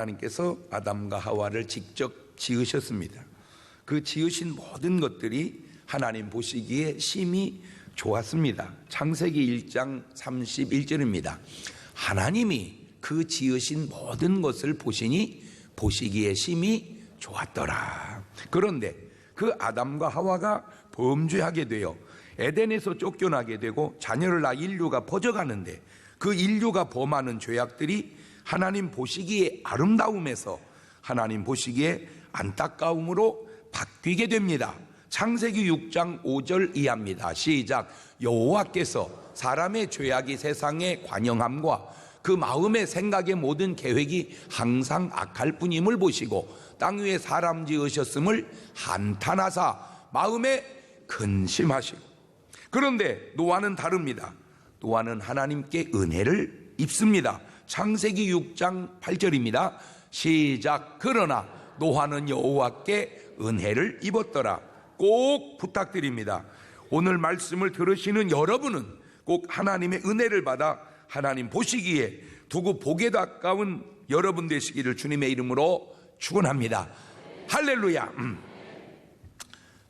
하나님께서 아담과 하와를 직접 지으셨습니다. 그 지으신 모든 것들이 하나님 보시기에 심히 좋았습니다. 창세기 1장 31절입니다. 하나님이 그 지으신 모든 것을 보시니 보시기에 심히 좋았더라. 그런데 그 아담과 하와가 범죄하게 되어 에덴에서 쫓겨나게 되고 자녀를 낳아 인류가 퍼져가는데, 그 인류가 범하는 죄악들이 하나님 보시기에 아름다움에서 하나님 보시기에 안타까움으로 바뀌게 됩니다. 창세기 6장 5절 이하입니다. 시작. 여호와께서 사람의 죄악이 세상에 관영함과 그 마음의 생각의 모든 계획이 항상 악할 뿐임을 보시고 땅 위에 사람 지으셨음을 한탄하사 마음에 근심하시고. 그런데 노아는 다릅니다. 노아는 하나님께 은혜를 입습니다. 창세기 6장 8절입니다. 시작. 그러나 노아는 여호와께 은혜를 입었더라. 꼭 부탁드립니다. 오늘 말씀을 들으시는 여러분은 꼭 하나님의 은혜를 받아 하나님 보시기에 두고 보기에도 아까운 여러분 되시기를 주님의 이름으로 축원합니다. 할렐루야.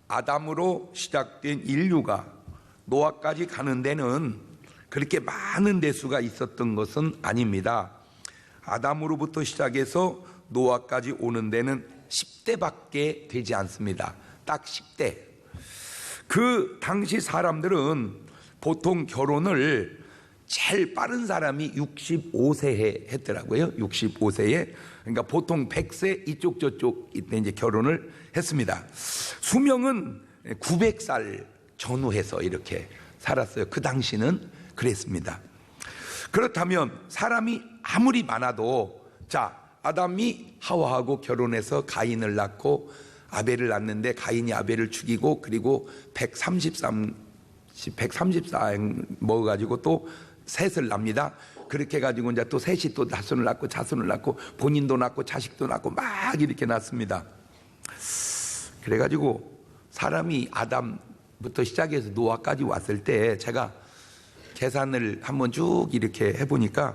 아담으로 시작된 인류가 노아까지 가는 데는 그렇게 많은 대수가 있었던 것은 아닙니다. 아담으로부터 시작해서 노아까지 오는 데는 10대밖에 되지 않습니다. 딱 10대. 그 당시 사람들은 보통 결혼을 제일 빠른 사람이 65세에 했더라고요. 65세에. 그러니까 보통 100세 이쪽 저쪽 이때 이제 결혼을 했습니다. 수명은 900살 전후해서 이렇게 살았어요. 그 당시는 그랬습니다. 그렇다면 사람이 아무리 많아도, 자, 아담이 하와하고 결혼해서 가인을 낳고 아벨을 낳는데 가인이 아벨을 죽이고 그리고 134 먹어가지고 또 셋을 납니다. 그렇게 해가지고 이제 또 셋이 또 자손을 낳고 본인도 낳고 자식도 낳고 막 이렇게 낳습니다. 그래가지고 사람이 아담부터 시작해서 노아까지 왔을 때 제가 계산을 한번 쭉 이렇게 해보니까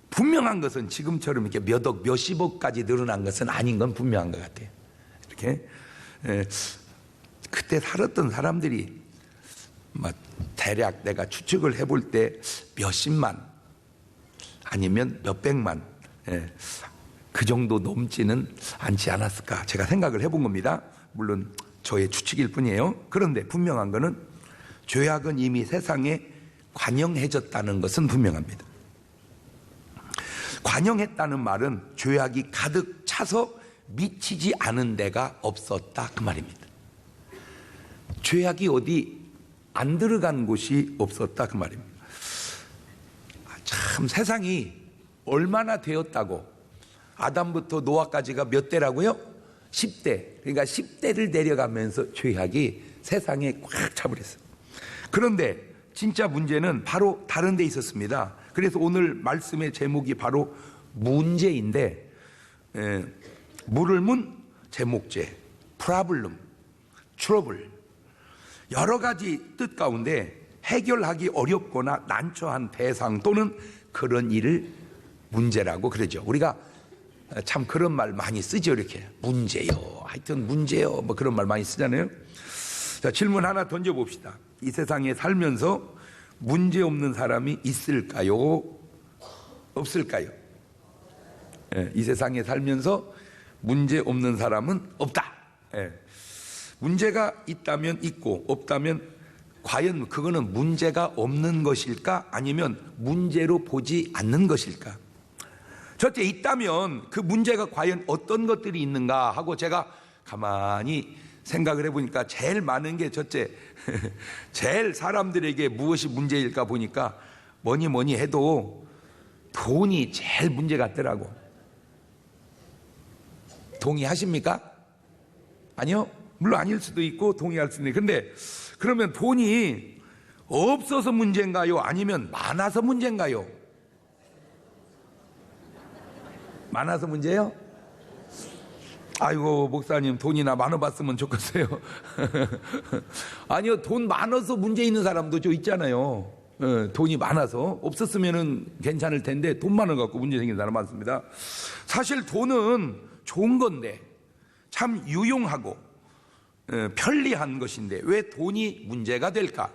분명한 것은 지금처럼 이렇게 몇 억, 몇십억까지 늘어난 것은 아닌 건 분명한 것 같아요. 이렇게 그때 살았던 사람들이 대략 내가 추측을 해볼 때 몇십만 아니면 몇백만, 그 정도 넘지는 않지 않았을까 제가 생각을 해본 겁니다. 물론 저의 추측일 뿐이에요. 그런데 분명한 것은 죄악은 이미 세상에 관영해졌다는 것은 분명합니다. 관영했다는 말은 죄악이 가득 차서 미치지 않은 데가 없었다 그 말입니다. 죄악이 어디 안 들어간 곳이 없었다 그 말입니다. 참 세상이 얼마나 되었다고. 아담부터 노아까지가 몇 대라고요? 10대. 그러니까 10대를 내려가면서 죄악이 세상에 꽉 차버렸어요. 그런데 진짜 문제는 바로 다른 데 있었습니다. 그래서 오늘 말씀의 제목이 바로 문제인데, 물을 문 제목제, 프라블럼, 트러블, 여러 가지 뜻 가운데 해결하기 어렵거나 난처한 대상 또는 그런 일을 문제라고 그러죠. 우리가 참 그런 말 많이 쓰죠. 이렇게 문제요, 하여튼 문제요, 뭐 그런 말 많이 쓰잖아요. 자, 질문 하나 던져봅시다. 이 세상에 살면서 문제 없는 사람이 있을까요? 없을까요? 이 세상에 살면서 문제 없는 사람은 없다. 문제가 있다면 있고 없다면 과연 그거는 문제가 없는 것일까? 아니면 문제로 보지 않는 것일까? 첫째, 있다면 그 문제가 과연 어떤 것들이 있는가 하고 제가 가만히 생각을 해보니까 제일 많은 게 첫째, 제일 사람들에게 무엇이 문제일까 보니까 뭐니 해도 돈이 제일 문제 같더라고. 동의하십니까? 아니요? 물론 아닐 수도 있고 동의할 수도 있는데, 근데 그러면 돈이 없어서 문제인가요? 아니면 많아서 문제인가요? 많아서 문제예요? 아이고 목사님 돈이나 많아봤으면 좋겠어요. 아니요, 돈 많아서 문제 있는 사람도 좀 있잖아요. 돈이 많아서. 없었으면은 괜찮을 텐데 돈 많아 갖고 문제 생긴 사람 많습니다. 사실 돈은 좋은 건데 참 유용하고 편리한 것인데 왜 돈이 문제가 될까?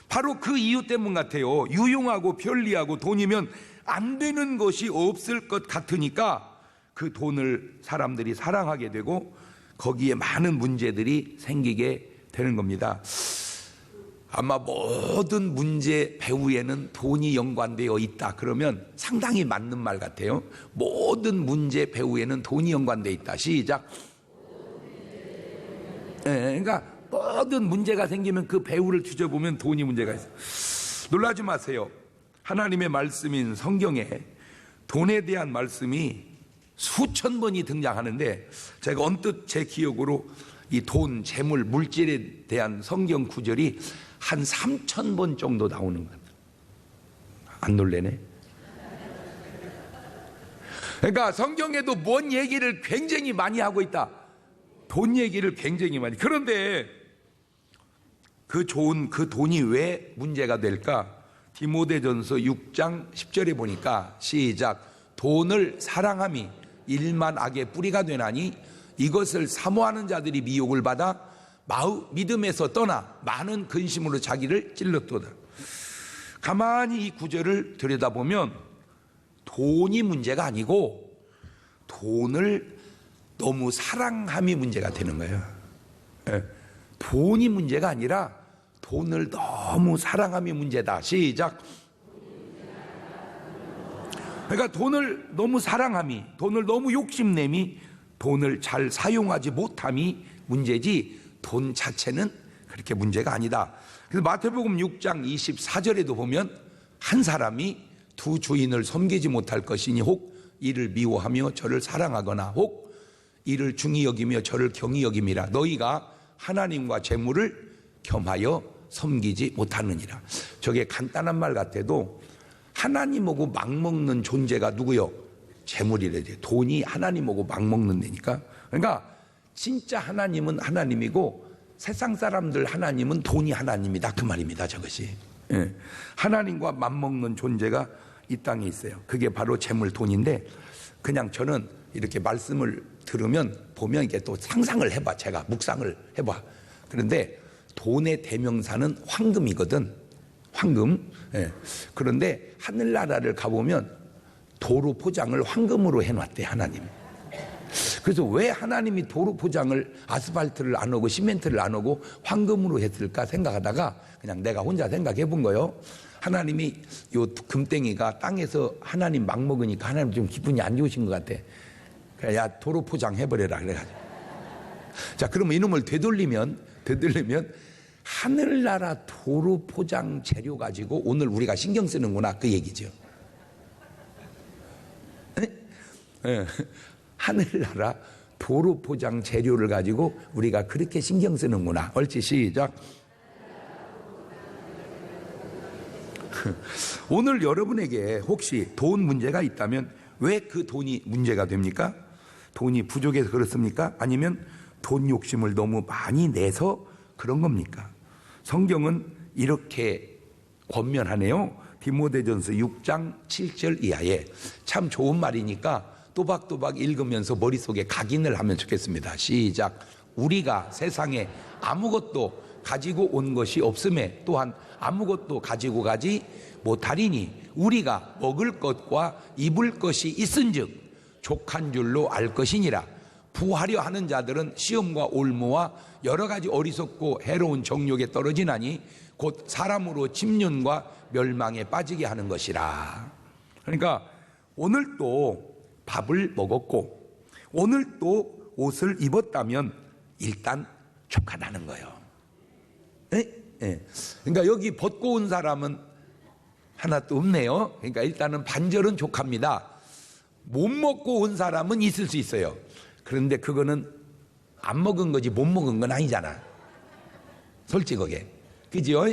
바로 그 이유 때문 같아요. 유용하고 편리하고 돈이면 안 되는 것이 없을 것 같으니까 그 돈을 사람들이 사랑하게 되고 거기에 많은 문제들이 생기게 되는 겁니다. 아마 모든 문제 배후에는 돈이 연관되어 있다 그러면 상당히 맞는 말 같아요. 모든 문제 배후에는 돈이 연관되어 있다. 시작. 그러니까 모든 문제가 생기면 그 배후를 뒤져보면 돈이 문제가 있어요. 놀라지 마세요. 하나님의 말씀인 성경에 돈에 대한 말씀이 수천 번이 등장하는데 제가 언뜻 제 기억으로 이 돈, 재물, 물질에 대한 성경 구절이 한 3,000번 정도 나오는 것 같아요. 안 놀래네? 그러니까 성경에도 뭔 얘기를 굉장히 많이 하고 있다. 돈 얘기를 굉장히 많이. 그런데 그 돈이 왜 문제가 될까? 디모데전서 6장 10절에 보니까 시작. 돈을 사랑함이 일만 악의 뿌리가 되나니 이것을 사모하는 자들이 미혹을 받아 믿음에서 떠나 많은 근심으로 자기를 찔렀도다. 가만히 이 구절을 들여다보면 돈이 문제가 아니고 돈을 너무 사랑함이 문제가 되는 거예요. 돈이 문제가 아니라 돈을 너무 사랑함이 문제다. 시작. 그러니까 돈을 너무 사랑함이, 돈을 너무 욕심내미, 돈을 잘 사용하지 못함이 문제지 돈 자체는 그렇게 문제가 아니다. 그래서 마태복음 6장 24절에도 보면 한 사람이 두 주인을 섬기지 못할 것이니 혹 이를 미워하며 저를 사랑하거나 혹 이를 중히 여기며 저를 경히 여김이라. 너희가 하나님과 재물을 겸하여 섬기지 못하느니라. 저게 간단한 말 같아도 하나님하고 막먹는 존재가 누구요? 재물이래. 돈이 하나님하고 막먹는 데니까. 그러니까 진짜 하나님은 하나님이고 세상 사람들 하나님은 돈이 하나님이다 그 말입니다. 저것이. 하나님과 맞먹는 존재가 이 땅에 있어요. 그게 바로 재물, 돈인데 그냥 저는 이렇게 말씀을 들으면 보면 이게 또 상상을 해봐. 제가 묵상을 해봐. 그런데 돈의 대명사는 황금이거든. 황금. 그런데 하늘나라를 가보면 도로 포장을 황금으로 해놨대 하나님. 그래서 왜 하나님이 도로 포장을 아스팔트를 안 하고 시멘트를 안 하고 황금으로 했을까 생각하다가 그냥 내가 혼자 생각해 본 거예요. 하나님이 요 금땡이가 땅에서 하나님 막 먹으니까 하나님 좀 기분이 안 좋으신 것 같아. 그래, 야 도로 포장 해버려라 그래가지고. 자 그러면 이놈을 되돌리면 하늘나라 도로 포장 재료 가지고 오늘 우리가 신경 쓰는구나 그 얘기죠. 하늘나라 도로 포장 재료를 가지고 우리가 그렇게 신경 쓰는구나. 옳지 시작. 오늘 여러분에게 혹시 돈 문제가 있다면 왜 그 돈이 문제가 됩니까? 돈이 부족해서 그렇습니까? 아니면 돈 욕심을 너무 많이 내서 그런 겁니까? 성경은 이렇게 권면하네요. 디모데전서 6장 7절 이하에 참 좋은 말이니까 또박또박 읽으면서 머릿속에 각인을 하면 좋겠습니다. 시작. 우리가 세상에 아무것도 가지고 온 것이 없음에 또한 아무것도 가지고 가지 못하리니 우리가 먹을 것과 입을 것이 있은즉 족한 줄로 알 것이니라. 부하려 하는 자들은 시험과 올무와 여러 가지 어리석고 해로운 정욕에 떨어지나니 곧 사람으로 침륜과 멸망에 빠지게 하는 것이라. 그러니까 오늘 또 밥을 먹었고 오늘 또 옷을 입었다면 일단 족하다는 거예요. 그러니까 여기 벗고 온 사람은 하나도 없네요. 그러니까 일단은 반절은 족합니다. 못 먹고 온 사람은 있을 수 있어요. 그런데 그거는 안 먹은 거지 못 먹은 건 아니잖아. 솔직하게. 그죠?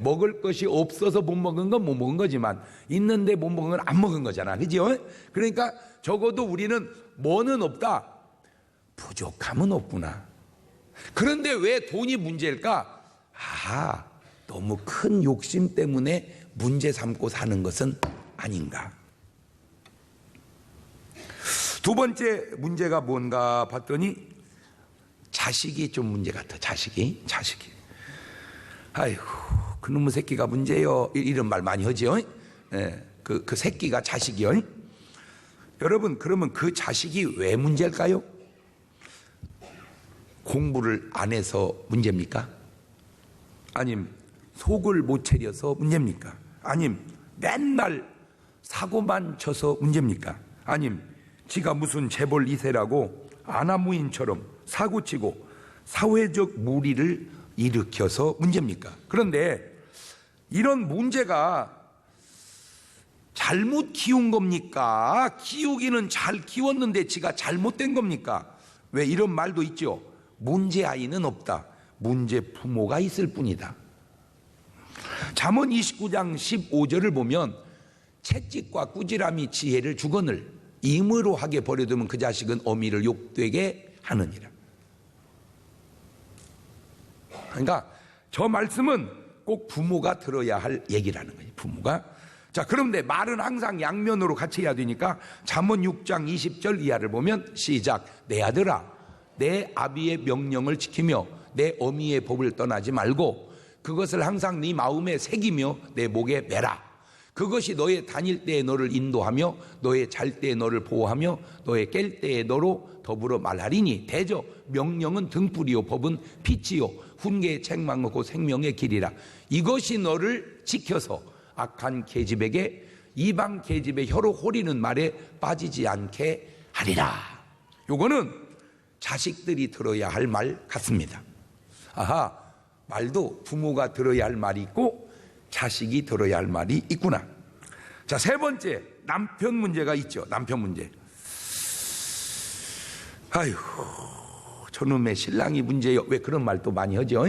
먹을 것이 없어서 못 먹은 건 못 먹은 거지만 있는데 못 먹은 건 안 먹은 거잖아. 그죠? 그러니까 적어도 우리는 뭐는 없다? 부족함은 없구나. 그런데 왜 돈이 문제일까? 너무 큰 욕심 때문에 문제 삼고 사는 것은 아닌가. 두 번째 문제가 뭔가 봤더니 자식이 좀 문제 같아. 자식이. 아이고, 그놈의 새끼가 문제요. 이런 말 많이 하죠. 예, 그 새끼가 자식이요. 여러분, 그러면 그 자식이 왜 문제일까요? 공부를 안 해서 문제입니까? 아님 속을 못 차려서 문제입니까? 아님 맨날 사고만 쳐서 문제입니까? 아님 지가 무슨 재벌 2세라고 아나무인처럼 사고치고 사회적 무리를 일으켜서 문제입니까? 그런데 이런 문제가 잘못 키운 겁니까? 키우기는 잘 키웠는데 지가 잘못된 겁니까? 왜 이런 말도 있죠? 문제 아이는 없다. 문제 부모가 있을 뿐이다. 잠언 29장 15절을 보면 채찍과 꾸지람이 지혜를 주거늘 임으로 하게 버려두면 그 자식은 어미를 욕되게 하느니라. 그러니까 저 말씀은 꼭 부모가 들어야 할 얘기라는 거예요. 부모가. 자, 그런데 말은 항상 양면으로 같이 해야 되니까 잠언 6장 20절 이하를 보면 시작. 내 아들아, 내 아비의 명령을 지키며 내 어미의 법을 떠나지 말고 그것을 항상 네 마음에 새기며 내 목에 매라. 그것이 너의 다닐 때에 너를 인도하며 너의 잘 때에 너를 보호하며 너의 깰 때에 너로 더불어 말하리니 대저 명령은 등불이요 법은 빛이요 훈계의 책망하고 생명의 길이라. 이것이 너를 지켜서 악한 계집에게 이방 계집의 혀로 호리는 말에 빠지지 않게 하리라. 요거는 자식들이 들어야 할 말 같습니다. 아하, 말도 부모가 들어야 할 말이 있고 자식이 들어야 할 말이 있구나. 자, 세 번째, 남편 문제가 있죠. 남편 문제. 아이고, 저놈의 신랑이 문제요. 왜 그런 말도 많이 하죠?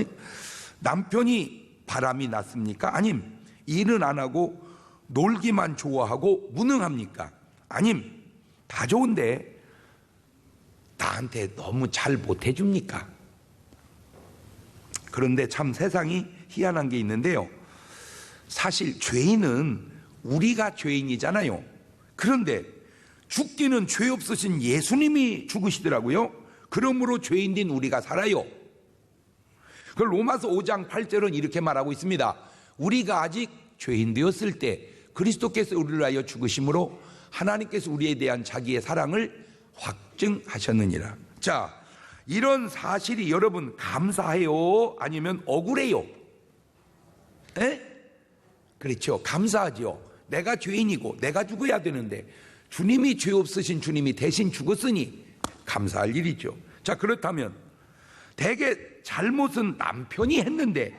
남편이 바람이 났습니까? 아님 일은 안 하고 놀기만 좋아하고 무능합니까? 아님 다 좋은데 나한테 너무 잘 못해줍니까? 그런데 참 세상이 희한한 게 있는데요. 사실 죄인은 우리가 죄인이잖아요. 그런데 죽기는 죄 없으신 예수님이 죽으시더라고요. 그러므로 죄인인 우리가 살아요. 그 로마서 5장 8절은 이렇게 말하고 있습니다. 우리가 아직 죄인 되었을 때 그리스도께서 우리를 위하여 죽으심으로 하나님께서 우리에 대한 자기의 사랑을 확증하셨느니라. 자, 이런 사실이 여러분 감사해요? 아니면 억울해요? 에? 그렇죠. 감사하죠. 내가 죄인이고 내가 죽어야 되는데 주님이 죄 없으신 주님이 대신 죽었으니 감사할 일이죠. 자, 그렇다면 대개 잘못은 남편이 했는데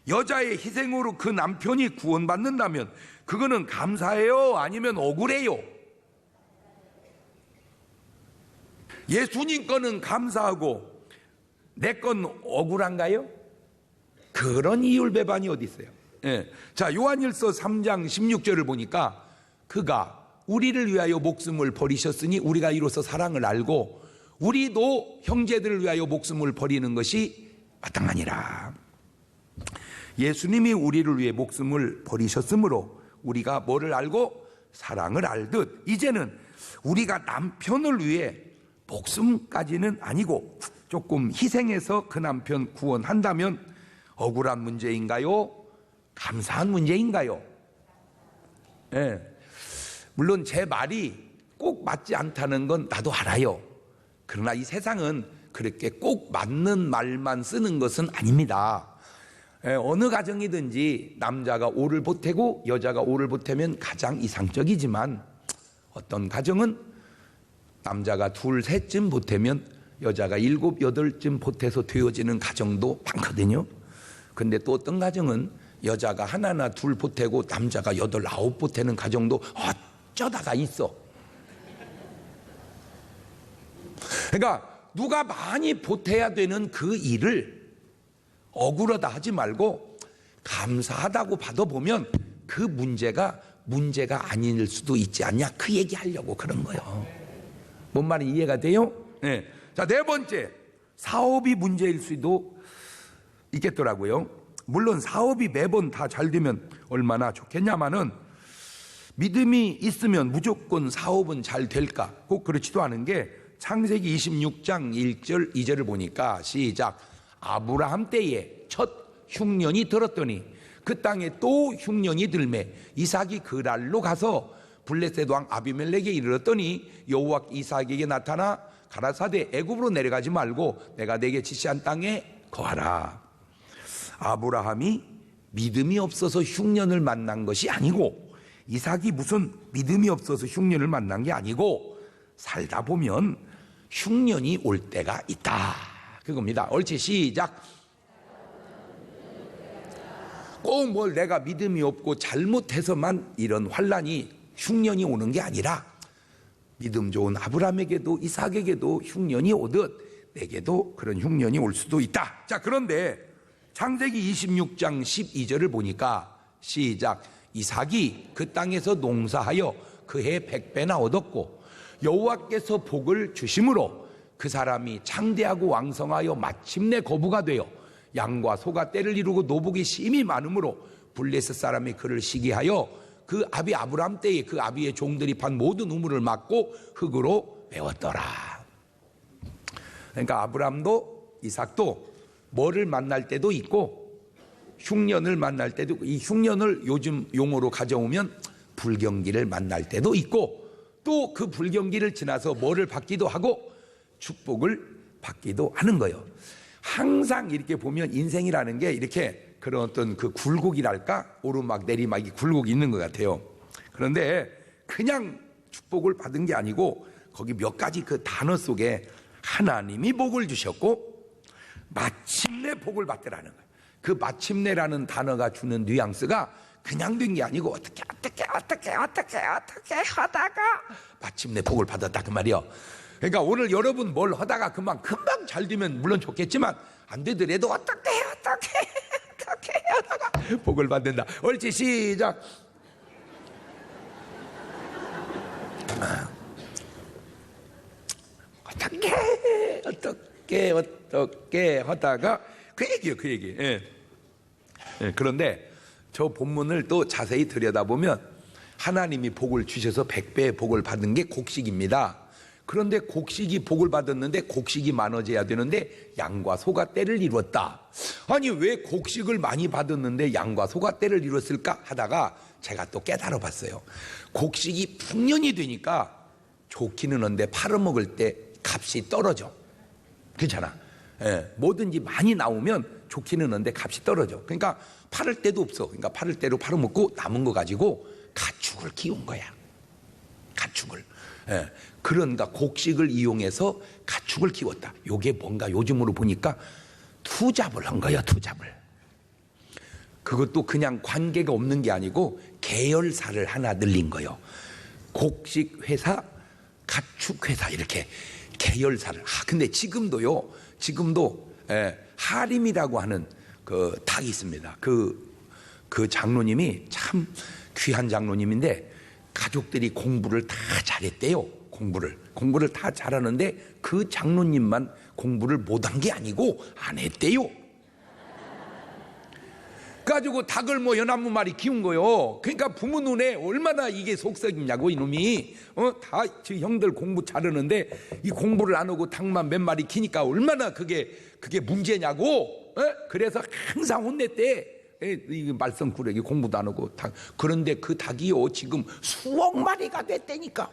여자의 희생으로 그 남편이 구원받는다면 그거는 감사해요? 아니면 억울해요? 예수님 거는 감사하고 내 건 억울한가요? 그런 이율배반이 어디 있어요? 예. 자, 요한일서 3장 16절을 보니까 그가 우리를 위하여 목숨을 버리셨으니 우리가 이로써 사랑을 알고 우리도 형제들을 위하여 목숨을 버리는 것이 마땅하니라. 예수님이 우리를 위해 목숨을 버리셨으므로 우리가 뭐를 알고 사랑을 알듯 이제는 우리가 남편을 위해 목숨까지는 아니고 조금 희생해서 그 남편 구원한다면 억울한 문제인가요? 감사한 문제인가요? 예. 물론 제 말이 꼭 맞지 않다는 건 나도 알아요. 그러나 이 세상은 그렇게 꼭 맞는 말만 쓰는 것은 아닙니다. 어느 가정이든지 남자가 오를 보태고 여자가 오를 보태면 가장 이상적이지만 어떤 가정은 남자가 둘, 셋쯤 보태면 여자가 7, 8쯤 보태서 되어지는 가정도 많거든요. 근데 또 어떤 가정은 여자가 하나나 둘 보태고 남자가 8, 9 보태는 가정도 어쩌다가 있어. 그러니까 누가 많이 보태야 되는 그 일을 억울하다 하지 말고 감사하다고 받아보면 그 문제가 아닐 수도 있지 않냐, 그 얘기하려고 그런 거예요. 뭔 말이 이해가 돼요? 네. 자, 네 번째, 사업이 문제일 수도 있겠더라고요. 물론 사업이 매번 다 잘 되면 얼마나 좋겠냐마는 믿음이 있으면 무조건 사업은 잘 될까? 꼭 그렇지도 않은 게 창세기 26장 1절 2절을 보니까 시작. 아브라함 때에 첫 흉년이 들었더니 그 땅에 또 흉년이 들매 이삭이 그랄로 가서 블레셋 왕 아비멜렉에 이르렀더니 여호와 이삭에게 나타나 가라사대 애굽으로 내려가지 말고 내가 내게 지시한 땅에 거하라. 아브라함이 믿음이 없어서 흉년을 만난 것이 아니고, 이삭이 무슨 믿음이 없어서 흉년을 만난 게 아니고, 살다 보면 흉년이 올 때가 있다, 그겁니다. 옳지, 시작. 꼭 뭘 내가 믿음이 없고 잘못해서만 이런 환난이 흉년이 오는 게 아니라 믿음 좋은 아브라함에게도 이삭에게도 흉년이 오듯 내게도 그런 흉년이 올 수도 있다. 자, 그런데 창세기 26장 12절을 보니까 시작. 이삭이 그 땅에서 농사하여 그해 100배나 얻었고 여호와께서 복을 주심으로 그 사람이 장대하고 왕성하여 마침내 거부가 되어 양과 소가 떼를 이루고 노복이 심히 많으므로 블레셋 사람이 그를 시기하여 그 아비 아브라함 때에 그 아비의 종들이 판 모든 우물을 막고 흙으로 메웠더라. 그러니까 아브라함도 이삭도 뭐를 만날 때도 있고 흉년을 만날 때도 있고, 이 흉년을 요즘 용어로 가져오면 불경기를 만날 때도 있고, 또 그 불경기를 지나서 뭐를 받기도 하고 축복을 받기도 하는 거예요. 항상 이렇게 보면 인생이라는 게 이렇게 그런 어떤 그 굴곡이랄까, 오르막 내리막이 굴곡이 있는 것 같아요. 그런데 그냥 축복을 받은 게 아니고 거기 몇 가지 그 단어 속에 하나님이 복을 주셨고 마침내 복을 받더라는 거예요. 그 마침내라는 단어가 주는 뉘앙스가 그냥 된 게 아니고 어떻게 하다가 마침내 복을 받았다, 그 말이요. 그러니까 오늘 여러분 뭘 하다가 금방 잘 되면 물론 좋겠지만 안 되더라도 어떻게 하다가 복을 받는다. 옳지, 시작. 어떻게 하다가 그 얘기예요, 그 얘기. 예. 예, 그런데 저 본문을 또 자세히 들여다보면 하나님이 복을 주셔서 100배의 복을 받은 게 곡식입니다. 그런데 곡식이 복을 받았는데 곡식이 많아져야 되는데 양과 소가 때를 이뤘다. 아니, 왜 곡식을 많이 받았는데 양과 소가 때를 이뤘을까 하다가 제가 또 깨달아 봤어요. 곡식이 풍년이 되니까 좋기는 한데 팔아먹을 때 값이 떨어져. 그렇잖아. 예, 뭐든지 많이 나오면 좋기는 한데 값이 떨어져. 그러니까 팔을 때도 없어. 그러니까 팔을 때로 팔아먹고 남은 거 가지고 가축을 키운 거야. 가축을. 예, 그런가 곡식을 이용해서 가축을 키웠다. 요게 뭔가 요즘으로 보니까 투잡을 한 거야, 투잡을. 그것도 그냥 관계가 없는 게 아니고 계열사를 하나 늘린 거예요. 곡식 회사, 가축 회사, 이렇게 계열사를. 근데 지금도 하림이라고 하는 그 닭이 있습니다. 그 장로님이 참 귀한 장로님인데 가족들이 공부를 다 잘했대요. 공부를 다 잘하는데 그 장로님만 공부를 못한 게 아니고 안 했대요. 가지고 닭을 뭐 연합무 마리 키운 거요. 그러니까 부모 눈에 얼마나 이게 속썩이냐고, 이놈이. 다 저 형들 공부 잘하는데 이 공부를 안 하고 닭만 몇 마리 키니까 얼마나 그게 문제냐고. 그래서 항상 혼냈대. 이 말썽꾸러기 공부도 안 하고 닭. 그런데 그 닭이요 지금 수억 마리가 됐다니까.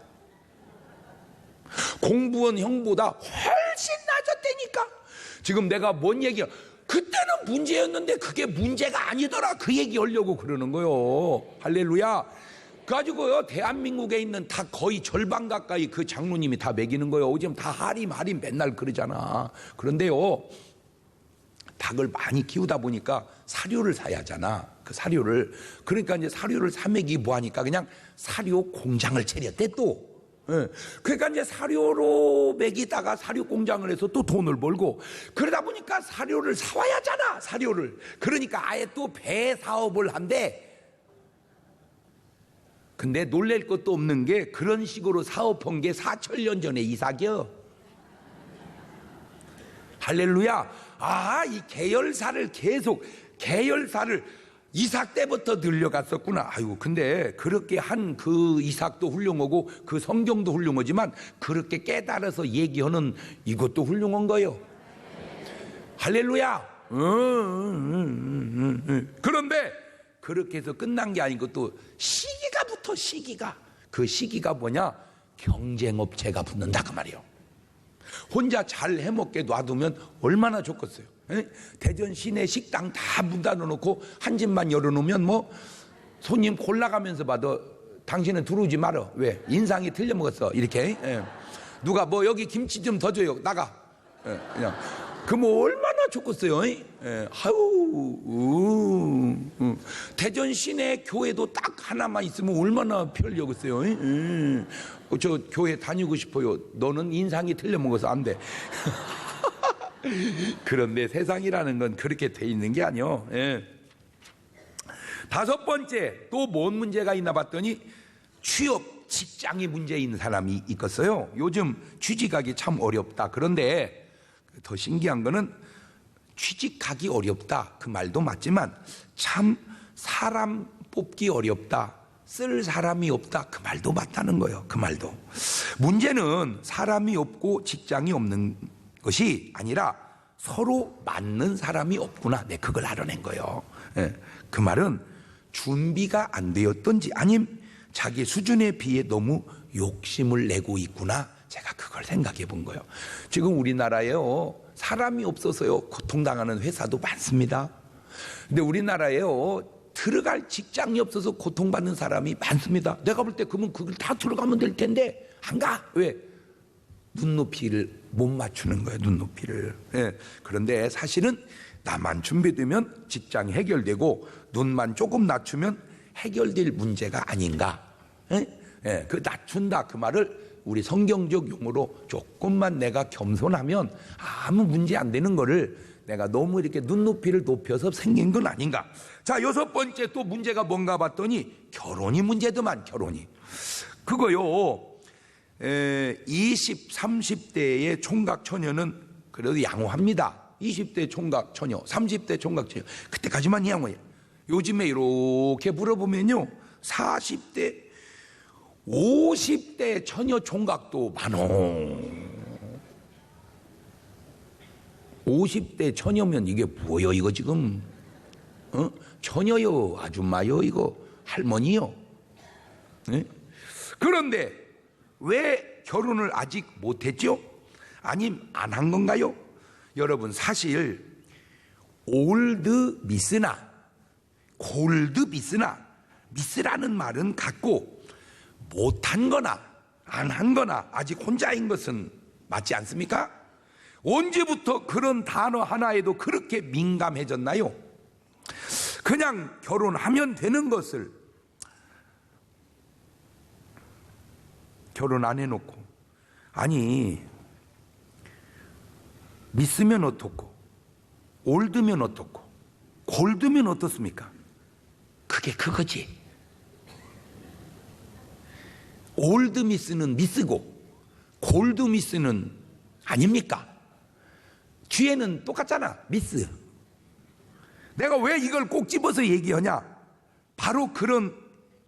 공부한 형보다 훨씬 낮았다니까. 지금 내가 뭔 얘기야? 그때는 문제였는데 그게 문제가 아니더라, 그 얘기 하려고 그러는 거요. 할렐루야. 가지고요 대한민국에 있는 닭 거의 절반 가까이 그 장로님이 다 먹이는 거요. 지금 다 하림 맨날 그러잖아. 그런데요 닭을 많이 키우다 보니까 사료를 사야 하잖아. 그 사료를. 그러니까 이제 사료를 사 먹이 뭐 하니까 그냥 사료 공장을 차렸대 또. 예. 그러니까 이제 사료로 먹이다가 사료 공장을 해서 또 돈을 벌고, 그러다 보니까 사료를 사와야 하잖아, 사료를. 그러니까 아예 또 배 사업을 한대. 근데 놀랄 것도 없는 게 그런 식으로 사업한 게 4,000년 전에 이삭이요. 할렐루야. 이 계열사를 이삭 때부터 들려갔었구나. 아이고, 근데 그렇게 한 그 이삭도 훌륭하고 그 성경도 훌륭하지만 그렇게 깨달아서 얘기하는 이것도 훌륭한 거예요. 할렐루야. 그런데 그렇게 해서 끝난 게 아니고 또 시기가 붙어. 시기가. 그 시기가 뭐냐? 경쟁업체가 붙는다 그 말이에요. 혼자 잘 해먹게 놔두면 얼마나 좋겠어요. 대전 시내 식당 다 문 닫아놓고 한 집만 열어놓으면 뭐 손님 골라가면서 봐도 당신은 들어오지 말어. 왜? 인상이 틀려먹었어. 이렇게. 누가 뭐 여기 김치 좀 더 줘요. 나가. 그냥. 그 뭐 얼마나 좋겠어요. 아유, 대전 시내 교회도 딱 하나만 있으면 얼마나 편리하겠어요. 저 교회 다니고 싶어요. 너는 인상이 틀려먹어서 안 돼. 그런데 세상이라는 건 그렇게 돼 있는 게 아니요. 다섯 번째, 또 뭔 문제가 있나 봤더니 취업, 직장이 문제 있는 사람이 있겠어요. 요즘 취직하기 참 어렵다. 그런데 더 신기한 거는 취직하기 어렵다 그 말도 맞지만 참 사람 뽑기 어렵다, 쓸 사람이 없다 그 말도 맞다는 거예요. 그 말도. 문제는 사람이 없고 직장이 없는 것이 아니라 서로 맞는 사람이 없구나. 네, 그걸 알아낸 거예요. 그 말은 준비가 안 되었던지 아님 자기 수준에 비해 너무 욕심을 내고 있구나. 제가 그걸 생각해 본 거예요. 지금 우리나라에요, 사람이 없어서요 고통당하는 회사도 많습니다. 근데 우리나라에요, 들어갈 직장이 없어서 고통받는 사람이 많습니다. 내가 볼 때 그러면 그걸 다 들어가면 될 텐데 안 가. 왜? 눈높이를 못 맞추는 거예요. 눈높이를. 그런데 사실은 나만 준비되면 직장이 해결되고 눈만 조금 낮추면 해결될 문제가 아닌가. 그 낮춘다 그 말을 우리 성경적 용어로 조금만 내가 겸손하면 아무 문제 안 되는 거를 내가 너무 이렇게 눈높이를 높여서 생긴 건 아닌가. 자, 여섯 번째 또 문제가 뭔가 봤더니 결혼이 문제더만. 결혼이. 그거요, 20, 30대의 총각 처녀는 그래도 양호합니다. 20대 총각 처녀, 30대 총각 처녀, 그때까지만 양호해요. 요즘에 이렇게 물어보면요, 40대 50대 처녀 총각도 많어. 50대 처녀면 이게 뭐요? 이거 지금 처녀요, 아줌마요, 이거 할머니요. 그런데 왜 결혼을 아직 못했죠? 아님 안 한 건가요? 여러분, 사실 올드 미스나 골드 미스나, 미스라는 말은 같고 못한 거나 안 한 거나 아직 혼자인 것은 맞지 않습니까? 언제부터 그런 단어 하나에도 그렇게 민감해졌나요? 그냥 결혼하면 되는 것을 결혼 안 해놓고, 아니 미스면 어떻고 올드면 어떻고 골드면 어떻습니까? 그게 그거지. 올드 미스는 미스고 골드 미스는 아닙니까? 뒤에는 똑같잖아. 미스. 내가 왜 이걸 꼭 집어서 얘기하냐? 바로 그런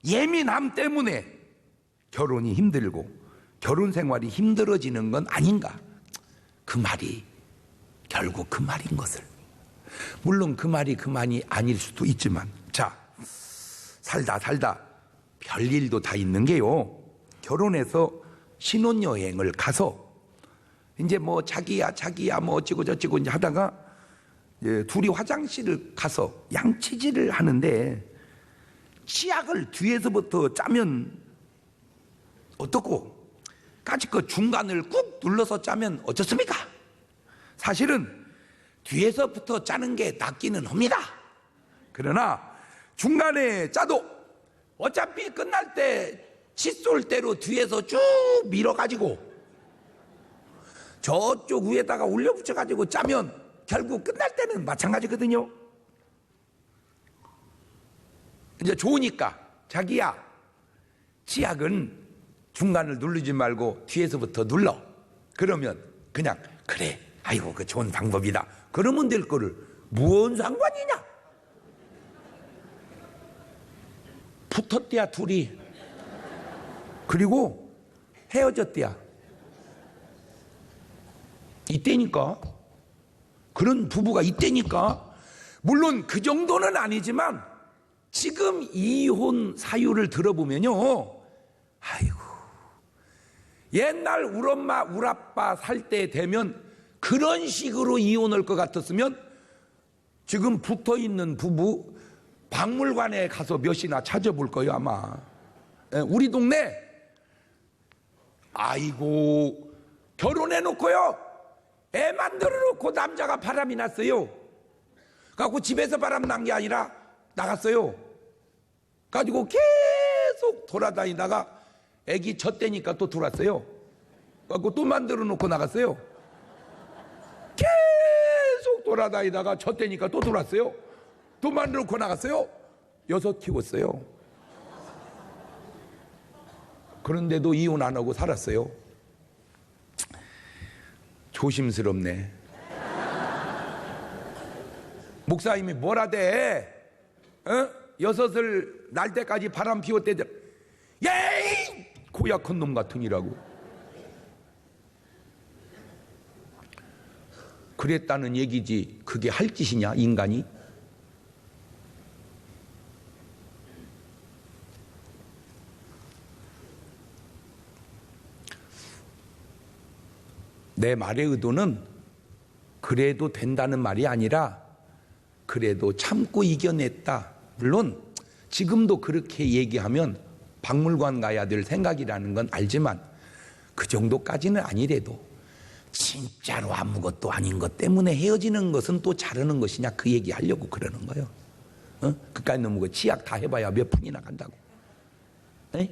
예민함 때문에 결혼이 힘들고 결혼 생활이 힘들어지는 건 아닌가. 그 말이 결국 그 말인 것을, 물론 그 말이 그만이 아닐 수도 있지만, 자, 살다 별일도 다 있는 게요, 결혼해서 신혼여행을 가서 이제 뭐 자기야 뭐 어찌고 저찌고 이제 하다가 둘이 화장실을 가서 양치질을 하는데 치약을 뒤에서부터 짜면 어떻고 까짓 중간을 꾹 눌러서 짜면 어떻습니까? 사실은 뒤에서부터 짜는 게 낫기는 합니다. 그러나 중간에 짜도 어차피 끝날 때 칫솔대로 뒤에서 쭉 밀어가지고 저쪽 위에다가 올려붙여가지고 짜면 결국 끝날 때는 마찬가지거든요. 이제 좋으니까 자기야, 치약은 중간을 누르지 말고 뒤에서부터 눌러. 그러면 그냥 그래, 아이고 그 좋은 방법이다, 그러면 될 거를 뭔 상관이냐? 붙었대야 둘이. 그리고 헤어졌대야. 이때니까. 그런 부부가 이때니까. 물론 그 정도는 아니지만 지금 이혼 사유를 들어보면요, 아이고, 옛날 우리 엄마 우리 아빠 살 때 되면 그런 식으로 이혼할 것 같았으면 지금 붙어있는 부부 박물관에 가서 몇이나 찾아볼 거예요 아마. 우리 동네, 아이고, 결혼해놓고요 애 만들어놓고 남자가 바람이 났어요. 그래갖고 집에서 바람 난 게 아니라 나갔어요. 가지고 계속 돌아다니다가 애기 젖대니까 또 들어왔어요. 그래갖고 또 만들어놓고 나갔어요. 계속 돌아다니다가 젖대니까 또 들어왔어요. 또 만들어놓고 나갔어요. 6 키웠어요. 그런데도 이혼 안 하고 살았어요. 조심스럽네. 목사님이 뭐라대? 6을 날 때까지 바람 피웠대들. 예이! 고약한 놈 같으니라고. 그랬다는 얘기지 그게 할 짓이냐 인간이? 내 말의 의도는 그래도 된다는 말이 아니라 그래도 참고 이겨냈다. 물론 지금도 그렇게 얘기하면 박물관 가야 될 생각이라는 건 알지만 그 정도까지는 아니래도 진짜로 아무것도 아닌 것 때문에 헤어지는 것은 또 자르는 것이냐 그 얘기 하려고 그러는 거예요. 그까지 너무 치약 다 해봐야 몇 푼이나 간다고. 에?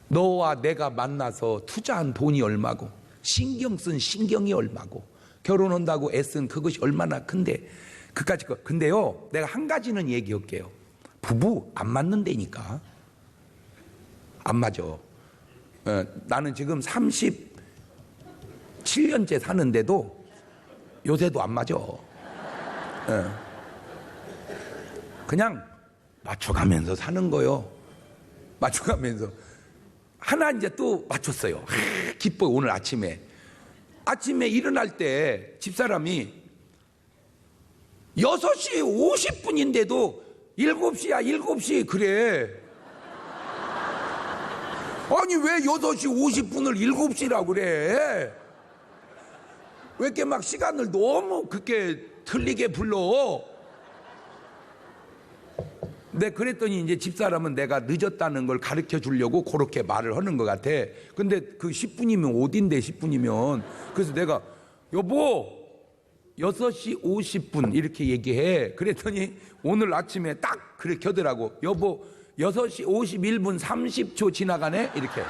너와 내가 만나서 투자한 돈이 얼마고 신경 쓴 신경이 얼마고 결혼한다고 애쓴 그것이 얼마나 큰데 그까짓 거. 근데요 내가 한 가지는 얘기할게요. 부부 안 맞는다니까. 안 맞아. 나는 지금 37년째 사는데도 요새도 안 맞아. 그냥 맞춰가면서 사는 거요. 맞춰가면서. 하나 이제 또 맞췄어요. 기뻐요. 오늘 아침에 일어날 때 집사람이 6시 50분인데도 7시야 7시 그래. 아니 왜 6시 50분을 7시라고 그래? 왜 이렇게 막 시간을 너무 그렇게 틀리게 불러? 근데 그랬더니 이제 집사람은 내가 늦었다는 걸 가르쳐 주려고 그렇게 말을 하는 것 같아. 근데 그 10분이면 어딘데 10분이면. 그래서 내가 여보 6시 50분 이렇게 얘기해. 그랬더니 오늘 아침에 딱 그렇게 하더라고. 여보 6시 51분 30초 지나가네 이렇게.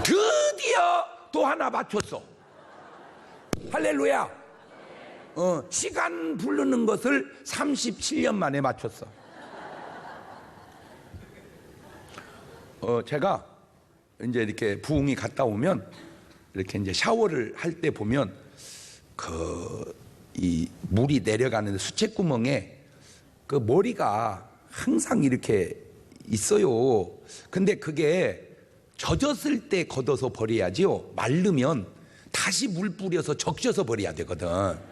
드디어 또 하나 맞췄어. 할렐루야. 시간 부르는 것을 37년 만에 맞췄어. 제가 이제 이렇게 부흥이 갔다 오면 이렇게 이제 샤워를 할 때 보면 이 물이 내려가는 수채구멍에 그 머리가 항상 이렇게 있어요. 근데 그게 젖었을 때 걷어서 버려야지요. 마르면 다시 물 뿌려서 적셔서 버려야 되거든.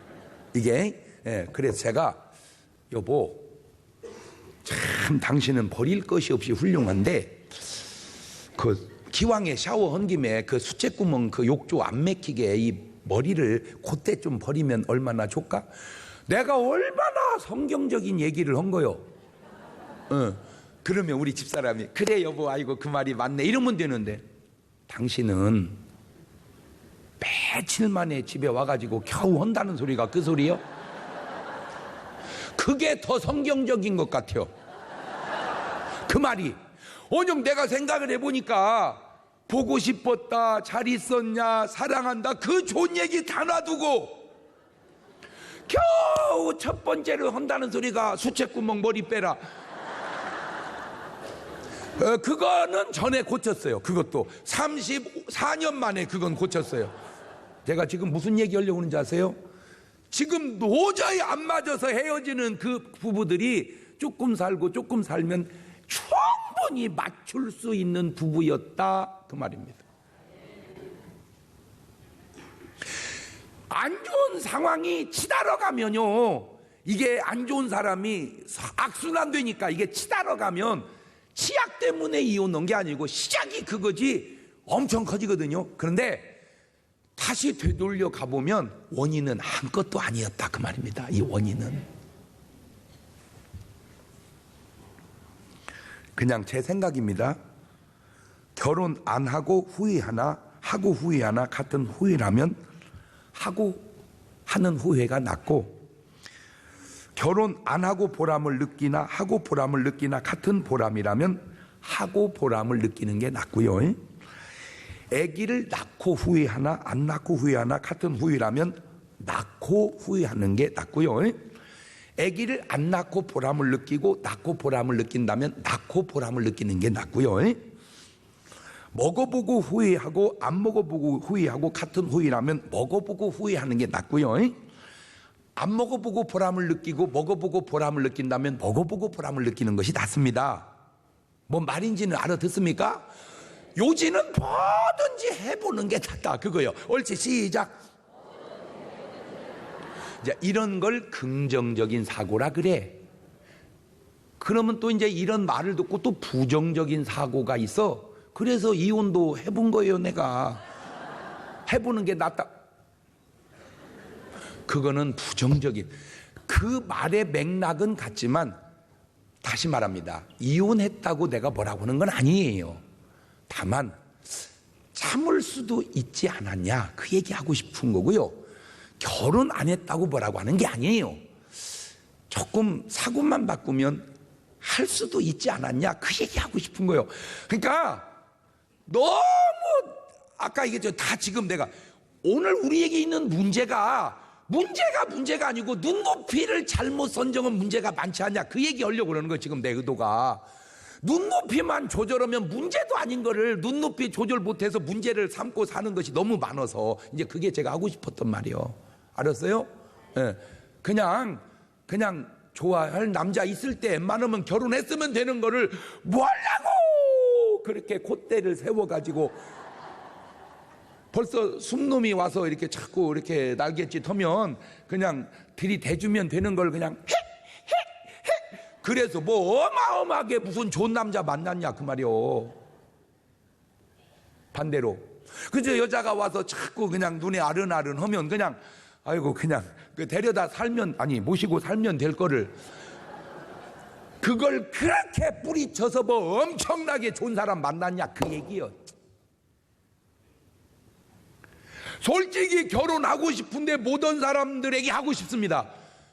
이게. 그래서 제가 여보 참 당신은 버릴 것이 없이 훌륭한데 그 기왕에 샤워한 김에 그 수채구멍 그 욕조 안 맥히게 이 머리를 그때 좀 버리면 얼마나 좋을까? 내가 얼마나 성경적인 얘기를 한 거요. 그러면 우리 집사람이 그래 여보 아이고 그 말이 맞네 이러면 되는데 당신은 며칠 만에 집에 와가지고 겨우 한다는 소리가 그 소리요? 그게 더 성경적인 것 같아요. 그 말이. 오늘 내가 생각을 해보니까 보고 싶었다, 잘 있었냐, 사랑한다 그 좋은 얘기 다 놔두고 겨우 첫 번째로 한다는 소리가 수채구멍 머리 빼라. 그거는 전에 고쳤어요. 그것도 34년 만에 그건 고쳤어요. 제가 지금 무슨 얘기 하려고 하는지 아세요? 지금 도저히 안 맞아서 헤어지는 그 부부들이 조금 살고 조금 살면 충분히 맞출 수 있는 부부였다 그 말입니다. 안 좋은 상황이 치달아 가면요, 이게 안 좋은 사람이 악순환 되니까 이게 치달아 가면 치약 때문에 이혼한 게 아니고 시작이 그거지 엄청 커지거든요. 그런데 다시 되돌려 가보면 원인은 아무것도 아니었다 그 말입니다. 이 원인은 그냥 제 생각입니다. 결혼 안 하고 후회하나 하고 후회하나 같은 후회라면 하고 하는 후회가 낫고, 결혼 안 하고 보람을 느끼나 하고 보람을 느끼나 같은 보람이라면 하고 보람을 느끼는 게 낫고요. 아기를 낳고 후회하나 안 낳고 후회하나 같은 후회라면 낳고 후회하는 게 낫고요. 아기를 안 낳고 보람을 느끼고 낳고 보람을 느낀다면 낳고 보람을 느끼는 게 낫고요. 먹어보고 후회하고 안 먹어보고 후회하고 같은 후회라면 먹어보고 후회하는 게 낫고요. 안 먹어보고 보람을 느끼고 먹어보고 보람을 느낀다면 먹어보고 보람을 느끼는 것이 낫습니다. 뭔 말인지는 알아듣습니까? 요지는 뭐든지 해보는 게 낫다 그거요. 옳지, 시작. 이제 이런 걸 긍정적인 사고라 그래. 그러면 또 이제 이런 말을 듣고 또 부정적인 사고가 있어. 그래서 이혼도 해본 거예요. 내가 해보는 게 낫다. 그거는 부정적인, 그 말의 맥락은 같지만 다시 말합니다. 이혼했다고 내가 뭐라고 하는 건 아니에요. 다만 참을 수도 있지 않았냐 그 얘기하고 싶은 거고요. 결혼 안 했다고 뭐라고 하는 게 아니에요. 조금 사고만 바꾸면 할 수도 있지 않았냐 그 얘기하고 싶은 거예요. 그러니까 너무 아까 이게 다 지금 내가 오늘 우리에게 있는 문제가 아니고 눈높이를 잘못 선정한 문제가 많지 않냐 그 얘기 하려고 그러는 거예요. 지금 내 의도가 눈높이만 조절하면 문제도 아닌 거를 눈높이 조절 못해서 문제를 삼고 사는 것이 너무 많아서 이제 그게 제가 하고 싶었던 말이에요. 알았어요? 네. 그냥 좋아할 남자 있을 때 웬만하면 결혼했으면 되는 거를 뭐 하려고 그렇게 콧대를 세워가지고 벌써 숨놈이 와서 이렇게 자꾸 이렇게 날갯짓 하면 그냥 들이대주면 되는 걸 그냥 그래서 뭐 어마어마하게 무슨 좋은 남자 만났냐 그 말이요. 반대로 그저 여자가 와서 자꾸 그냥 눈에 아른아른 하면 그냥 아이고 그냥 데려다 살면 아니 모시고 살면 될 거를 그걸 그렇게 뿌리쳐서 뭐 엄청나게 좋은 사람 만났냐 그 얘기요. 솔직히 결혼하고 싶은데 모든 사람들에게 하고 싶습니다.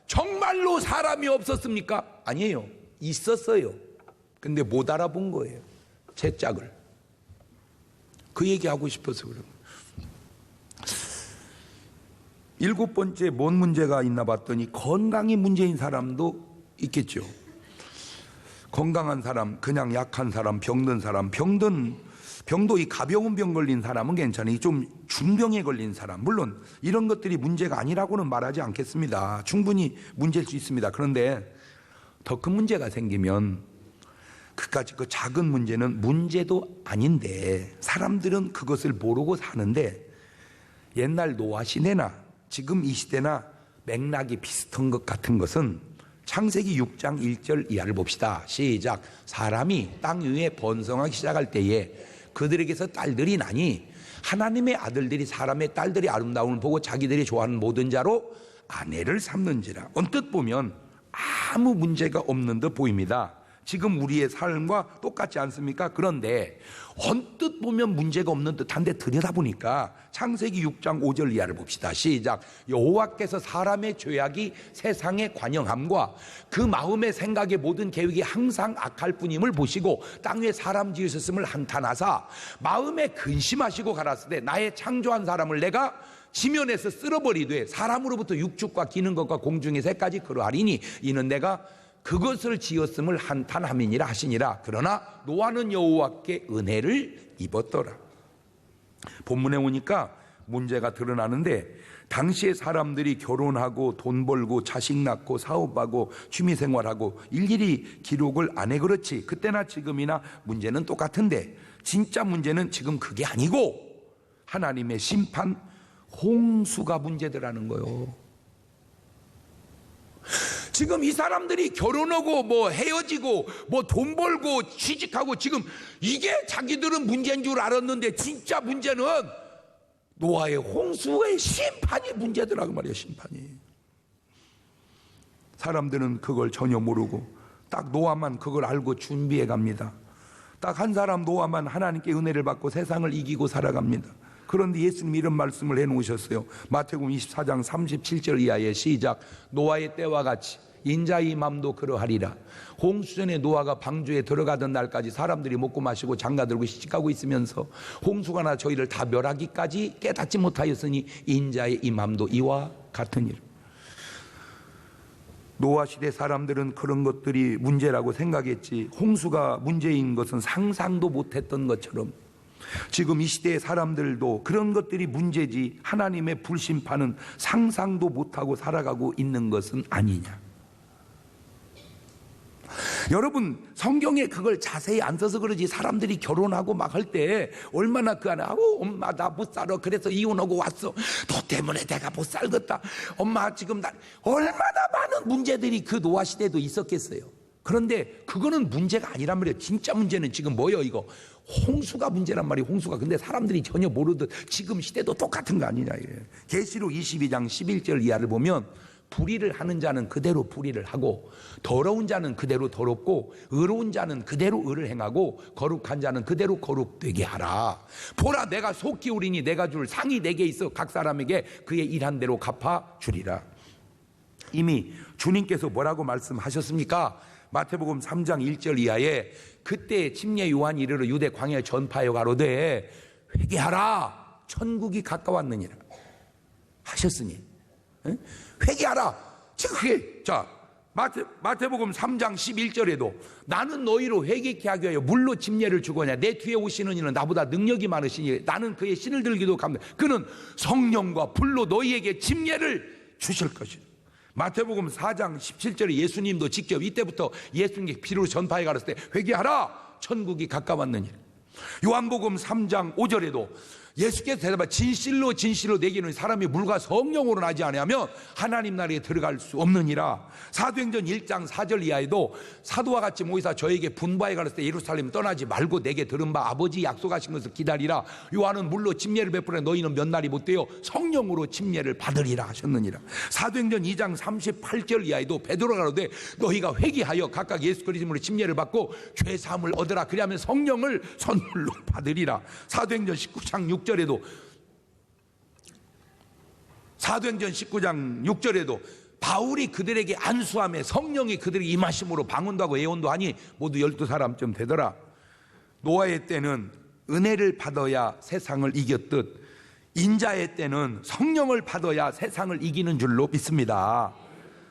정말로 사람이 없었습니까? 아니에요. 있었어요. 근데 못 알아본 거예요. 제 짝을. 그 얘기하고 싶어서 그래요. 7번째 뭔 문제가 있나 봤더니 건강이 문제인 사람도 있겠죠. 건강한 사람, 그냥 약한 사람, 병든 사람, 병도 이 가벼운 병 걸린 사람은 괜찮아요. 좀 중병에 걸린 사람, 물론 이런 것들이 문제가 아니라고는 말하지 않겠습니다. 충분히 문제일 수 있습니다. 그런데 더 큰 문제가 생기면 그까짓 그 작은 문제는 문제도 아닌데 사람들은 그것을 모르고 사는데 옛날 노아 시대나 지금 이 시대나 맥락이 비슷한 것 같은 것은 창세기 6장 1절 이하를 봅시다. 시작. 사람이 땅 위에 번성하기 시작할 때에 그들에게서 딸들이 나니 하나님의 아들들이 사람의 딸들이 아름다움을 보고 자기들이 좋아하는 모든 자로 아내를 삼는지라. 언뜻 보면 아무 문제가 없는 듯 보입니다. 지금 우리의 삶과 똑같지 않습니까? 그런데 언뜻 보면 문제가 없는 듯한데 들여다보니까 창세기 6장 5절 이하를 봅시다. 시작. 여호와께서 사람의 죄악이 세상에 관영함과 그 마음의 생각의 모든 계획이 항상 악할 뿐임을 보시고 땅 위에 사람 지으셨음을 한탄하사 마음에 근심하시고 가라사대 나의 창조한 사람을 내가 지면에서 쓸어버리되 사람으로부터 육축과 기는 것과 공중의 새까지 그러하리니 이는 내가 그것을 지었음을 한탄함이니라 하시니라. 그러나 노아는 여호와께 은혜를 입었더라. 본문에 오니까 문제가 드러나는데, 당시에 사람들이 결혼하고 돈 벌고 자식 낳고 사업하고 취미생활하고 일일이 기록을 안 해. 그렇지, 그때나 지금이나 문제는 똑같은데 진짜 문제는 지금 그게 아니고 하나님의 심판, 홍수가 문제더라는 거예요. 지금 이 사람들이 결혼하고 뭐 헤어지고 뭐 돈 벌고 취직하고 지금 이게 자기들은 문제인 줄 알았는데 진짜 문제는 노아의 홍수의 심판이 문제더라고 말이에요. 심판이. 사람들은 그걸 전혀 모르고 딱 노아만 그걸 알고 준비해 갑니다. 딱 한 사람 노아만 하나님께 은혜를 받고 세상을 이기고 살아갑니다. 그런데 예수님이 이런 말씀을 해놓으셨어요. 마태복음 24장 37절 이하에 시작. 노아의 때와 같이 인자의 맘도 그러하리라. 홍수전에 노아가 방주에 들어가던 날까지 사람들이 먹고 마시고 장가들고 시집가고 있으면서 홍수가 나 저희를 다 멸하기까지 깨닫지 못하였으니 인자의 이 맘도 이와 같으니라. 노아 시대 사람들은 그런 것들이 문제라고 생각했지, 홍수가 문제인 것은 상상도 못했던 것처럼 지금 이 시대의 사람들도 그런 것들이 문제지 하나님의 불심판은 상상도 못하고 살아가고 있는 것은 아니냐. 여러분, 성경에 그걸 자세히 안 써서 그러지 사람들이 결혼하고 막 할 때 얼마나 그 안에 엄마 나 못 살아 그래서 이혼하고 왔어, 너 때문에 내가 못 살겠다, 엄마 지금 나, 얼마나 많은 문제들이 그 노아 시대도 있었겠어요. 그런데 그거는 문제가 아니란 말이에요. 진짜 문제는 지금 뭐예요? 이거 홍수가 문제란 말이에요. 홍수가. 근데 사람들이 전혀 모르듯 지금 시대도 똑같은 거 아니냐. 계시록 22장 11절 이하를 보면 불의를 하는 자는 그대로 불의를 하고 더러운 자는 그대로 더럽고 의로운 자는 그대로 의를 행하고 거룩한 자는 그대로 거룩되게 하라. 보라, 내가 속 기울이니 내가 줄 상이 내게 있어 각 사람에게 그의 일한 대로 갚아 주리라. 이미 주님께서 뭐라고 말씀하셨습니까? 마태복음 3장 1절 이하에 그때 침례 요한이 이르러 유대 광야에 전파하여 가로되 회개하라 천국이 가까웠느니라 하셨으니, 회개하라. 지금 그게, 자, 마태복음 3장 11절에도 나는 너희로 회개케 하기 위하여 물로 침례를 주거냐, 내 뒤에 오시는 이는 나보다 능력이 많으시니 나는 그의 신을 들기도 합니다. 그는 성령과 불로 너희에게 침례를 주실 것이다. 마태복음 4장 17절에 예수님도 직접 이때부터 예수님께 비로 전파해 가르칠 때 회개하라 천국이 가까웠느니라. 요한복음 3장 5절에도 예수께서 대답하여 진실로 진실로 내게 사람이 물과 성령으로 나지 아니하면 하나님 나라에 들어갈 수 없느니라. 사도행전 1장 4절 이하에도 사도와 같이 모이사 저에게 분바에 가르칠 때 예루살렘 떠나지 말고 내게 들은 바 아버지 약속하신 것을 기다리라. 요한은 물로 침례를 베푸려 너희는 몇 날이 못 되어 성령으로 침례를 받으리라 하셨느니라. 사도행전 2장 38절 이하에도 베드로가 가로되 너희가 회개하여 각각 예수 그리스도로 침례를 받고 죄 사함을 얻으라. 그리하면 성령을 선물로 받으리라. 사도행전 19장 6절에도 사도행전 19장 6절에도 바울이 그들에게 안수함에 성령이 그들에게 임하심으로 방언도 하고 예언도 하니 모두 12사람쯤 되더라. 노아의 때는 은혜를 받아야 세상을 이겼듯 인자의 때는 성령을 받아야 세상을 이기는 줄로 믿습니다.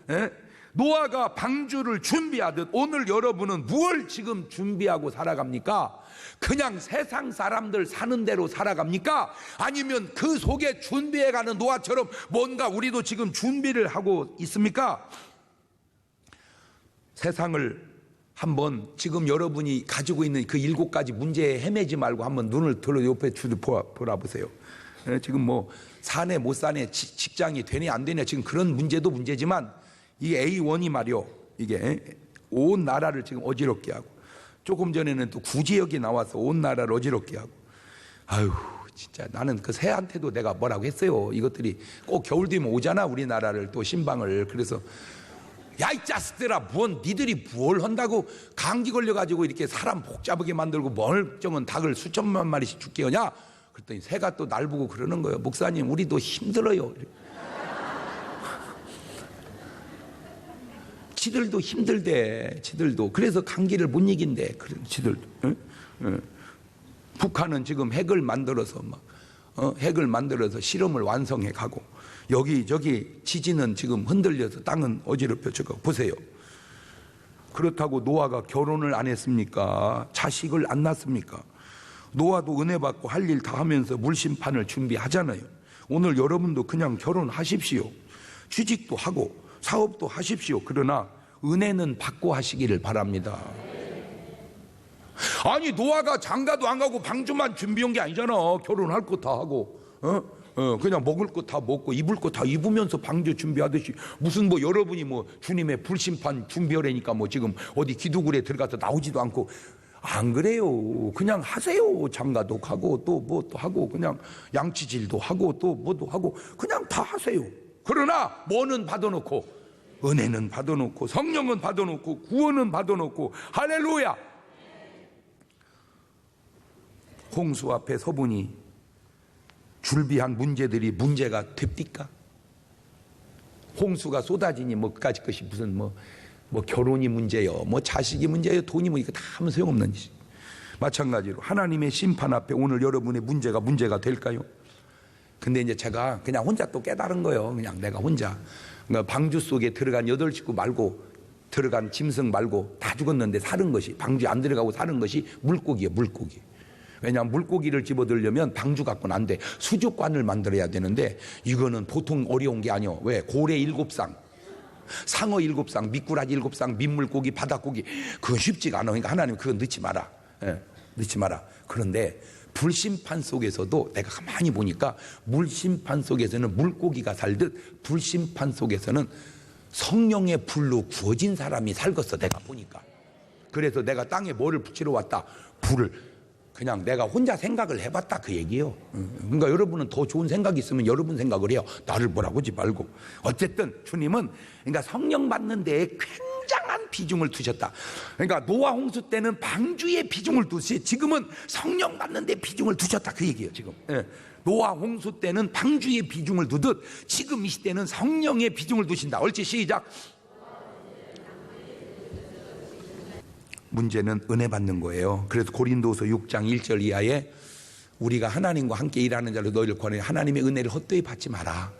예? 노아가 방주를 준비하듯 오늘 여러분은 무엇을 지금 준비하고 살아갑니까? 그냥 세상 사람들 사는 대로 살아갑니까? 아니면 그 속에 준비해가는 노아처럼 뭔가 우리도 지금 준비를 하고 있습니까? 세상을 한번 지금 여러분이 가지고 있는 그 7가지 문제에 헤매지 말고 한번 눈을 들어 옆에 보라보세요. 지금 뭐 사네 못 사네, 직장이 되네 안 되네, 지금 그런 문제도 문제지만 이 A1이 말이요, 이게 온 나라를 지금 어지럽게 하고 조금 전에는 또 구지역이 나와서 온 나라를 어지럽게 하고, 아유 진짜 나는 그 새한테도 내가 뭐라고 했어요. 이것들이 꼭 겨울 되면 오잖아 우리나라를 또 신방을. 그래서 야 이 자식들아, 니들이 뭘 한다고 감기 걸려가지고 이렇게 사람 복잡하게 만들고 멀쩡한 닭을 수천만 마리씩 죽게 하냐. 그랬더니 새가 또 날 보고 그러는 거예요. 목사님 우리도 힘들어요. 지들도 힘들대, 지들도. 그래서 감기를 못 이긴대, 지들도. 응? 응. 북한은 지금 핵을 만들어서 핵을 만들어서 실험을 완성해 가고, 여기저기 지진은 지금 흔들려서 땅은 어지럽혀져가고. 보세요. 그렇다고 노아가 결혼을 안 했습니까? 자식을 안 낳습니까? 노아도 은혜 받고 할 일 다 하면서 물심판을 준비하잖아요. 오늘 여러분도 그냥 결혼하십시오. 취직도 하고 사업도 하십시오. 그러나 은혜는 받고 하시기를 바랍니다. 아니 노아가 장가도 안 가고 방주만 준비한 게 아니잖아. 결혼할 거 다 하고 그냥 먹을 거 다 먹고 입을 거 다 입으면서 방주 준비하듯이 무슨 뭐 여러분이 뭐 주님의 불심판 준비하라니까 뭐 지금 어디 기도굴에 들어가서 나오지도 않고 안 그래요. 그냥 하세요. 장가도 가고 또 뭐 또 하고 그냥 양치질도 하고 또 뭐도 하고 그냥 다 하세요. 그러나 뭐는 받아놓고 은혜는 받아놓고 성령은 받아놓고 구원은 받아놓고 할렐루야. 홍수 앞에 서보니 줄비한 문제들이 문제가 됩니까? 홍수가 쏟아지니 뭐 그까짓 것이 무슨 뭐 결혼이 문제요, 뭐 자식이 문제요, 돈이 문제요, 다 하면 소용없는 짓. 마찬가지로 하나님의 심판 앞에 오늘 여러분의 문제가 될까요? 근데 이제 제가 그냥 혼자 또 깨달은 거예요. 그냥 내가 혼자 그러니까 방주 속에 들어간 8식구 말고 들어간 짐승 말고 다 죽었는데 사는 것이 방주에 안 들어가고 사는 것이 물고기예요. 물고기. 왜냐하면 물고기를 집어들려면 방주 갖고는 안 돼. 수족관을 만들어야 되는데 이거는 보통 어려운 게 아니요. 왜? 고래 7쌍, 상어 7쌍, 미꾸라지 7쌍, 민물고기, 바닷고기 그건 쉽지가 않아. 그러니까 하나님 그건 넣지 마라. 넣지 마라. 그런데 불심판 속에서도 내가 가만히 보니까 물심판 속에서는 물고기가 살듯 불심판 속에서는 성령의 불로 구워진 사람이 살겠어. 내가 보니까. 그래서 내가 땅에 뭐를 붙이러 왔다? 불을. 그냥 내가 혼자 생각을 해봤다 그 얘기예요. 그러니까 여러분은 더 좋은 생각이 있으면 여러분 생각을 해요. 나를 뭐라고 하지 말고. 어쨌든 주님은 그러니까 성령 받는 데에 굉장한 비중을 두셨다. 그러니까 노아 홍수 때는 방주에 비중을 두시 지금은 성령 받는 데 비중을 두셨다 그 얘기예요. 지금 노아 홍수 때는 방주에 비중을 두듯 지금 이 시대는 성령의 비중을 두신다. 옳지? 시작. 문제는 은혜 받는 거예요. 그래서 고린도서 6장 1절 이하에 우리가 하나님과 함께 일하는 자로 너희를 권하니 하나님의 은혜를 헛되이 받지 마라.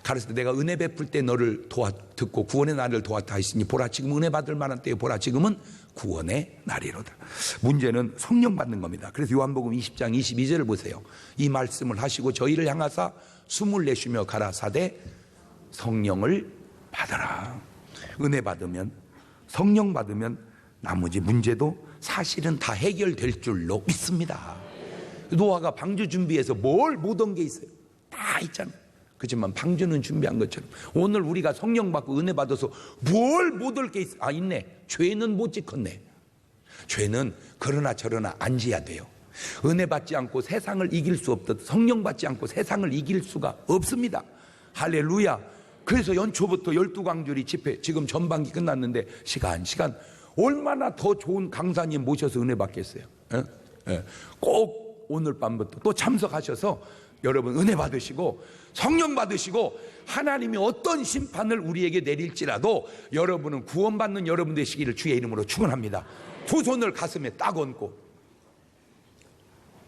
가르쳐 내가 은혜 베풀 때 너를 듣고 구원의 날을 도왔다 했으니 보라 지금 은혜 받을 만한 때에 보라 지금은 구원의 날이로다. 문제는 성령 받는 겁니다. 그래서 요한복음 20장 22절을 보세요. 이 말씀을 하시고 저희를 향하사 숨을 내쉬며 가라사대 성령을 받아라. 은혜 받으면 성령 받으면 나머지 문제도 사실은 다 해결될 줄로 믿습니다. 노아가 방주 준비해서 뭘 못 얻은 게 있어요? 다 있잖아요. 그렇지만 방주는 준비한 것처럼 오늘 우리가 성령 받고 은혜 받아서 뭘 못 얻을 게 있어? 있네. 죄는 못 지켰네. 죄는 그러나 저러나 안 지어야 돼요. 은혜 받지 않고 세상을 이길 수 없듯 성령 받지 않고 세상을 이길 수가 없습니다. 할렐루야. 그래서 연초부터 12광주리 집회 지금 전반기 끝났는데 시간 얼마나 더 좋은 강사님 모셔서 은혜 받겠어요. 꼭 오늘 밤부터 또 참석하셔서 여러분 은혜 받으시고 성령 받으시고 하나님이 어떤 심판을 우리에게 내릴지라도 여러분은 구원받는 여러분 되시기를 주의 이름으로 축원합니다. 두 손을 가슴에 딱 얹고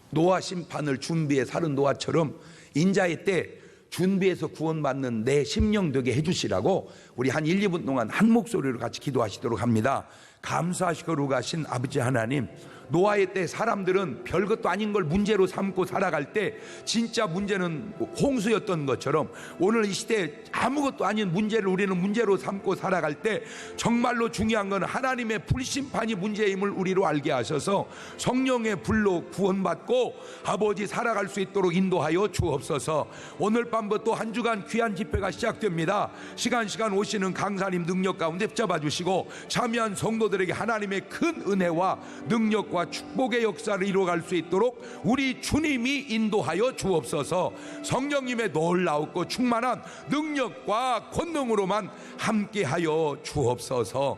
노아 심판을 준비해 사는 노아처럼 인자의 때 준비해서 구원받는 내 심령 되게 해주시라고 우리 한 1, 2분 동안 한 목소리로 같이 기도하시도록 합니다. 감사하시고 거룩하신 아버지 하나님, 노아의 때 사람들은 별것도 아닌 걸 문제로 삼고 살아갈 때 진짜 문제는 홍수였던 것처럼 오늘 이 시대에 아무것도 아닌 문제를 우리는 문제로 삼고 살아갈 때 정말로 중요한 건 하나님의 불심판이 문제임을 우리로 알게 하셔서 성령의 불로 구원받고 아버지 살아갈 수 있도록 인도하여 주옵소서. 오늘 밤부터 한 주간 귀한 집회가 시작됩니다. 시간 오시는 강사님 능력 가운데 붙잡아주시고 참여한 성도들에게 하나님의 큰 은혜와 능력과 축복의 역사를 이루어갈 수 있도록 우리 주님이 인도하여 주옵소서. 성령님의 놀라웠고 충만한 능력과 권능으로만 함께하여 주옵소서.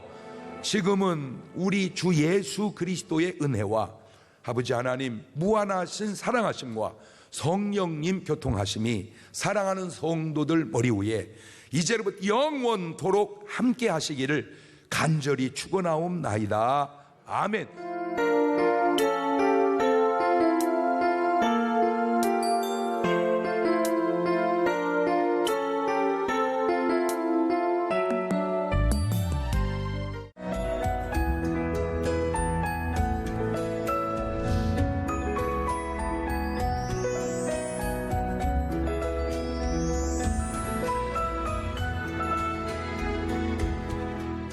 지금은 우리 주 예수 그리스도의 은혜와 아버지 하나님 무한하신 사랑하심과 성령님 교통하심이 사랑하는 성도들 머리 위에 이제부터 영원토록 함께 하시기를 간절히 축원하옵나이다. 아멘.